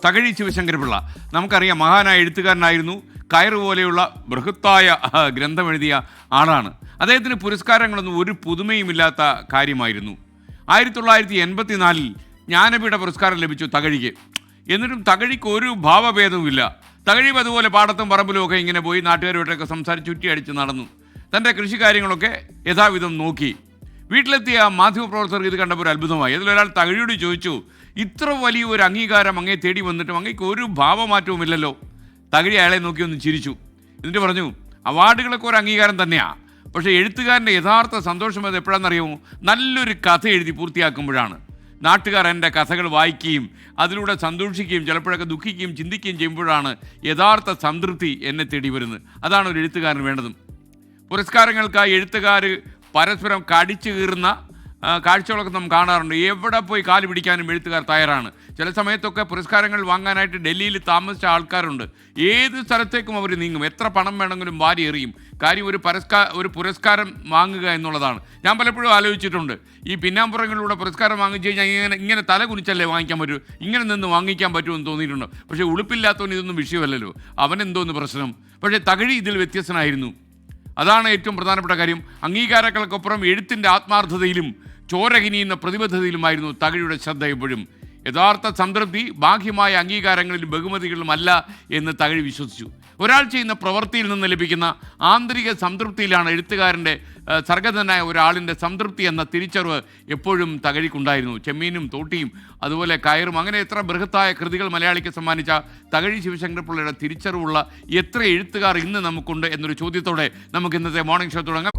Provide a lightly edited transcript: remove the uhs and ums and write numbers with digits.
തകഴി ശിവശങ്കരപിള്ള നമുക്കറിയാം, മഹാനായ എഴുത്തുകാരനായിരുന്നു. കയറ് പോലെയുള്ള ബൃഹത്തായ ഗ്രന്ഥം എഴുതിയ ആളാണ്. അദ്ദേഹത്തിന് പുരസ്കാരങ്ങളൊന്നും ഒരു പുതുമയുമില്ലാത്ത കാര്യമായിരുന്നു. 1984 ജ്ഞാനപീഠ പുരസ്കാരം ലഭിച്ചു തകഴിക്ക്. എന്നിട്ടും തകഴിക്ക് ഒരു ഭാവഭേദവുമില്ല. തകഴി അതുപോലെ പാടത്തും പറമ്പിലും ഒക്കെ ഇങ്ങനെ പോയി നാട്ടുകാരുമായിട്ടൊക്കെ സംസാരിച്ച് ചുറ്റിയടിച്ച് നടന്നു. തൻ്റെ കൃഷിക്കാര്യങ്ങളൊക്കെ യഥാവിധം നോക്കി. വീട്ടിലെത്തിയ മാധ്യമപ്രവർത്തകർ ഇത് കണ്ടപ്പോൾ ഒരു അത്ഭുതമായി. അതിലൊരാൾ തകഴിയോട് ചോദിച്ചു, ഇത്ര വലിയ ഒരു അംഗീകാരം അങ്ങേ തേടി വന്നിട്ടും അങ്ങേക്ക് ഒരു ഭാവമാറ്റവുമില്ലല്ലോ. തകഴി അയാളെ നോക്കി ഒന്ന് ചിരിച്ചു. എന്നിട്ട് പറഞ്ഞു, അവാർഡുകളൊക്കെ ഒരു അംഗീകാരം തന്നെയാണ്, പക്ഷേ എഴുത്തുകാരൻ്റെ യഥാർത്ഥ സന്തോഷം അത് എപ്പോഴാണെന്നറിയുമോ? നല്ലൊരു കഥ എഴുതി പൂർത്തിയാക്കുമ്പോഴാണ്. നാട്ടുകാർ എൻ്റെ കഥകൾ വായിക്കുകയും അതിലൂടെ സന്തോഷിക്കുകയും ചിലപ്പോഴൊക്കെ ദുഃഖിക്കുകയും ചിന്തിക്കുകയും ചെയ്യുമ്പോഴാണ് യഥാർത്ഥ സംതൃപ്തി എന്നെ തേടി വരുന്നത്. അതാണ് ഒരു എഴുത്തുകാരന് വേണ്ടതും. പുരസ്കാരങ്ങൾക്കായി എഴുത്തുകാർ പരസ്പരം കടിച്ചു കീറുന്ന കാഴ്ചകളൊക്കെ നാം കാണാറുണ്ട്. എവിടെ പോയി കാല് പിടിക്കാനും എഴുത്തുകാർ തയ്യാറാണ്. ചില സമയത്തൊക്കെ പുരസ്കാരങ്ങൾ വാങ്ങാനായിട്ട് ഡൽഹിയിൽ താമസിച്ച ആൾക്കാരുണ്ട്. ഏത് സ്ഥലത്തേക്കും അവർ നീങ്ങും, എത്ര പണം വേണമെങ്കിലും വാരി എറിയും. കാര്യം ഒരു പുരസ്കാരം വാങ്ങുക എന്നുള്ളതാണ്. ഞാൻ പലപ്പോഴും ആലോചിച്ചിട്ടുണ്ട്, ഈ പിന്നാമ്പുറങ്ങളിലൂടെ പുരസ്കാരം വാങ്ങിച്ചു കഴിഞ്ഞാൽ ഇങ്ങനെ തല കുനിച്ചല്ലേ വാങ്ങിക്കാൻ പറ്റൂ, ഇങ്ങനെ നിന്ന് വാങ്ങിക്കാൻ പറ്റുമെന്ന് തോന്നിയിട്ടുണ്ട്. പക്ഷേ ഉളുപ്പില്ലാത്തവന് ഇതൊന്നും വിഷയമല്ലല്ലോ, അവനെന്തോന്ന് പ്രശ്നം. പക്ഷേ തകഴി ഇതിൽ വ്യത്യസ്തനായിരുന്നു. അതാണ് ഏറ്റവും പ്രധാനപ്പെട്ട കാര്യം. അംഗീകാരങ്ങൾക്കൊപ്പുറം എഴുത്തിൻ്റെ ആത്മാർത്ഥതയിലും ചോരകിനിയുന്ന പ്രതിബദ്ധതയിലുമായിരുന്നു തകഴിയുടെ ശ്രദ്ധ എപ്പോഴും. യഥാർത്ഥ സംതൃപ്തി ബാഹ്യമായ അംഗീകാരങ്ങളിലും ബഹുമതികളിലും അല്ല എന്ന് തകഴി വിശ്വസിച്ചു. ഒരാൾ ചെയ്യുന്ന പ്രവൃത്തിയിൽ നിന്ന് ലഭിക്കുന്ന ആന്തരിക സംതൃപ്തിയിലാണ് എഴുത്തുകാരൻ്റെ സർഗതനായ ഒരാളിൻ്റെ സംതൃപ്തി എന്ന തിരിച്ചറിവ് എപ്പോഴും തകഴിക്കുണ്ടായിരുന്നു. ചെമ്മീനും തോട്ടിയും അതുപോലെ കയറും അങ്ങനെ എത്ര ബൃഹത്തായ കൃതികൾ മലയാളിക്ക് സമ്മാനിച്ച തകഴി ശിവശങ്കരപിള്ളയുടെ തിരിച്ചറിവുള്ള എത്ര എഴുത്തുകാർ ഇന്ന് നമുക്കുണ്ട് എന്നൊരു ചോദ്യത്തോടെ നമുക്ക് ഇന്നത്തെ മോർണിംഗ് ഷോ തുടങ്ങാം.